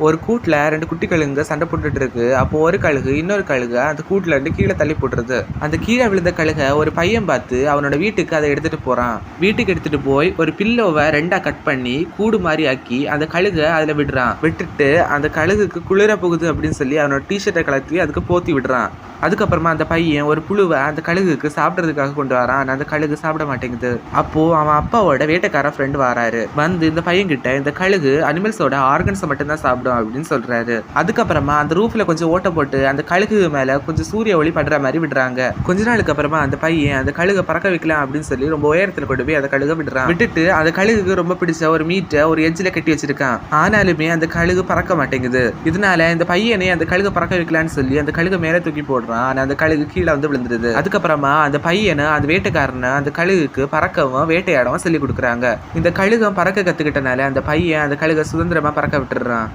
ஒரு கூட்டுல 2 குட்டி கழுகுங்க சண்டை போட்டுட்டு இருக்கு. அப்போ ஒரு கழுகு இன்னொரு கழுக அந்த கூட்டுல இருந்து கீழே தள்ளி போட்டுருது. அந்த கீழே விழுந்த கழுக ஒரு பையன் பார்த்து அவனோட வீட்டுக்கு அதை எடுத்துட்டு போறான். வீட்டுக்கு எடுத்துட்டு போய் ஒரு பில்லோவை 2ஆ கட் பண்ணி கூடு மாதிரி ஆக்கி அந்த கழுக அதுல விடுறான். விட்டுட்டு அந்த கழுகுக்கு குளிர போகுது அப்படின்னு சொல்லி அவனோட டிஷர்ட்டை கலத்தி அதுக்கு போத்தி விடுறான். அதுக்கப்புறமா அந்த பையன் ஒரு புழுவை அந்த கழுகுக்கு சாப்பிட்றதுக்காக கொண்டு வரான். அந்த கழுகு சாப்பிட மாட்டேங்குது. அப்போ அவன் அப்பாவோட வேட்டைக்கார ஃப்ரெண்ட் வராரு. வந்து இந்த பையன் கிட்ட இந்த கழுகு அனிமல்ஸோட ஆர்கன்ஸை மட்டும்தான் சாப்பிடும் அப்படின்னு சொல்றாரு. அதுக்கப்புறமா அந்த ரூஃப்ல கொஞ்சம் ஓட்ட போட்டு அந்த கழுகு மேல கொஞ்சம் சூரிய ஒளி படுற மாதிரி விடுறாங்க. கொஞ்ச நாளுக்கு அப்புறமா அந்த பையன் அந்த கழுகை பறக்க வைக்கலாம் அப்படின்னு சொல்லி ரொம்ப உயரத்துல கொண்டு போய் அந்த கழுகை விடுறான். விட்டுட்டு அந்த கழுகுக்கு ரொம்ப பிடிச்ச ஒரு மீட்டை ஒரு எட்ஜில கட்டி வச்சிருக்கான். ஆனாலுமே அந்த கழுகு பறக்க மாட்டேங்குது. இதனால இந்த பையனை அந்த கழுகை பறக்க வைக்கலான்னு சொல்லி அந்த கழுகை மேல தூக்கி போடுறான். அந்த கழுகு கீழே வந்து விழுந்துருது. அதுக்கப்புறமா அந்த பையனை அந்த வேட்டைக்காரனை அந்த கழுகுக்கு பறக்கவும் வேட்டையாடவும் சொல்லி கொடுக்குறாங்க. இந்த கழுகம் பறக்க கத்துக்கிட்டனால அந்த பையன் அந்த கழுகை சுதந்திரமா பறக்க விட்டுறான்.